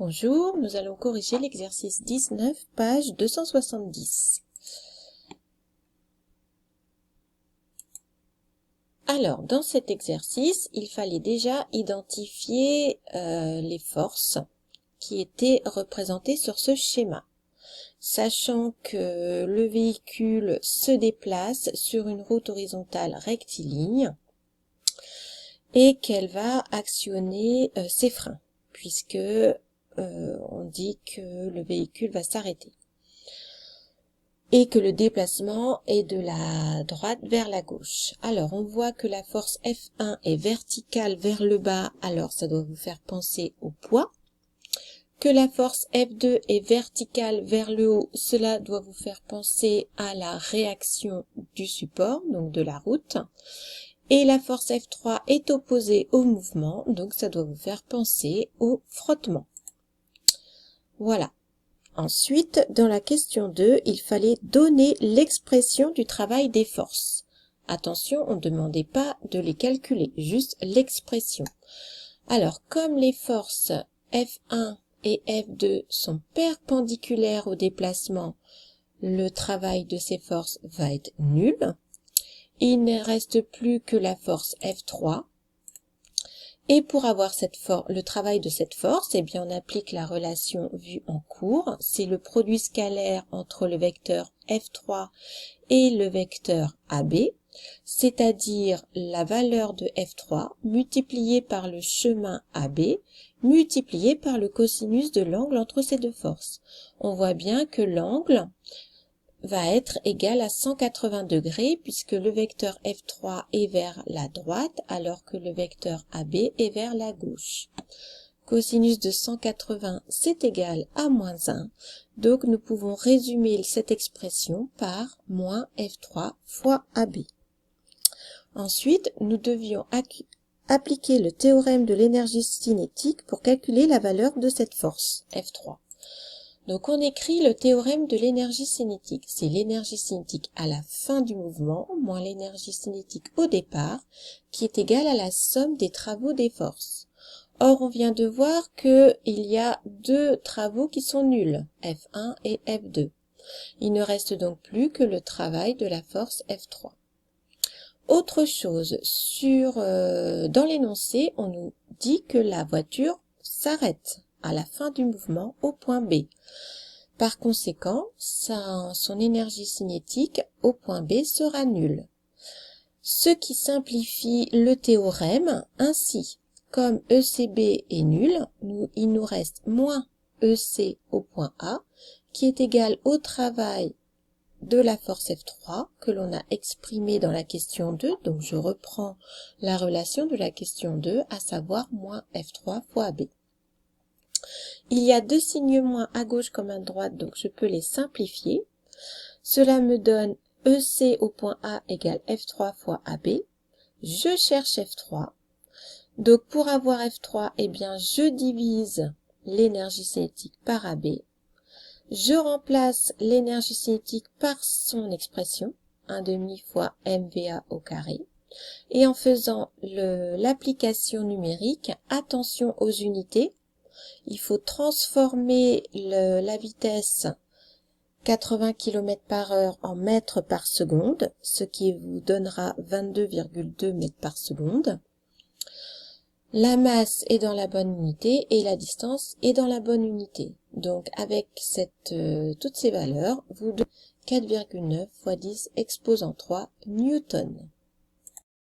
Bonjour, nous allons corriger l'exercice 19, page 270. Alors, dans cet exercice, il fallait déjà identifier les forces qui étaient représentées sur ce schéma, sachant que le véhicule se déplace sur une route horizontale rectiligne et qu'elle va actionner ses freins, puisque on dit que le véhicule va s'arrêter et que le déplacement est de la droite vers la gauche. Alors, on voit que la force F1 est verticale vers le bas, alors ça doit vous faire penser au poids. Que la force F2 est verticale vers le haut, cela doit vous faire penser à la réaction du support, donc de la route. Et la force F3 est opposée au mouvement, donc ça doit vous faire penser au frottement. Voilà. Ensuite, dans la question 2, il fallait donner l'expression du travail des forces. Attention, on ne demandait pas de les calculer, juste l'expression. Alors, comme les forces F1 et F2 sont perpendiculaires au déplacement, le travail de ces forces va être nul. Il ne reste plus que la force F3. Et pour avoir le travail de cette force, eh bien, on applique la relation vue en cours. C'est le produit scalaire entre le vecteur F3 et le vecteur AB, c'est-à-dire la valeur de F3 multipliée par le chemin AB, multipliée par le cosinus de l'angle entre ces deux forces. On voit bien que l'angle va être égal à 180 degrés puisque le vecteur F3 est vers la droite alors que le vecteur AB est vers la gauche. Cosinus de 180, c'est égal à moins 1. Donc nous pouvons résumer cette expression par moins F3 fois AB. Ensuite, nous devions appliquer le théorème de l'énergie cinétique pour calculer la valeur de cette force, F3. Donc on écrit le théorème de l'énergie cinétique. C'est l'énergie cinétique à la fin du mouvement moins l'énergie cinétique au départ qui est égale à la somme des travaux des forces. Or on vient de voir qu'il y a deux travaux qui sont nuls, F1 et F2. Il ne reste donc plus que le travail de la force F3. Autre chose, dans l'énoncé, on nous dit que la voiture s'arrête à la fin du mouvement au point B. Par conséquent, son énergie cinétique au point B sera nulle. Ce qui simplifie le théorème. Ainsi, comme ECB est nul, il nous reste moins EC au point A, qui est égal au travail de la force F3 que l'on a exprimé dans la question 2. Donc je reprends la relation de la question 2, à savoir moins F3 fois AB. Il y a deux signes moins à gauche comme à droite, donc je peux les simplifier. Cela me donne EC au point A égale F3 fois AB. Je cherche F3. Donc pour avoir F3, eh bien je divise l'énergie cinétique par AB. Je remplace l'énergie cinétique par son expression, 1/2 fois mva au carré. Et en faisant l'application numérique, attention aux unités. Il faut transformer la vitesse 80 km/h en mètres par seconde, ce qui vous donnera 22,2 mètres par seconde. La masse est dans la bonne unité et la distance est dans la bonne unité. Donc avec toutes ces valeurs, vous donnez 4,9 fois 10 exposant 3 newtons.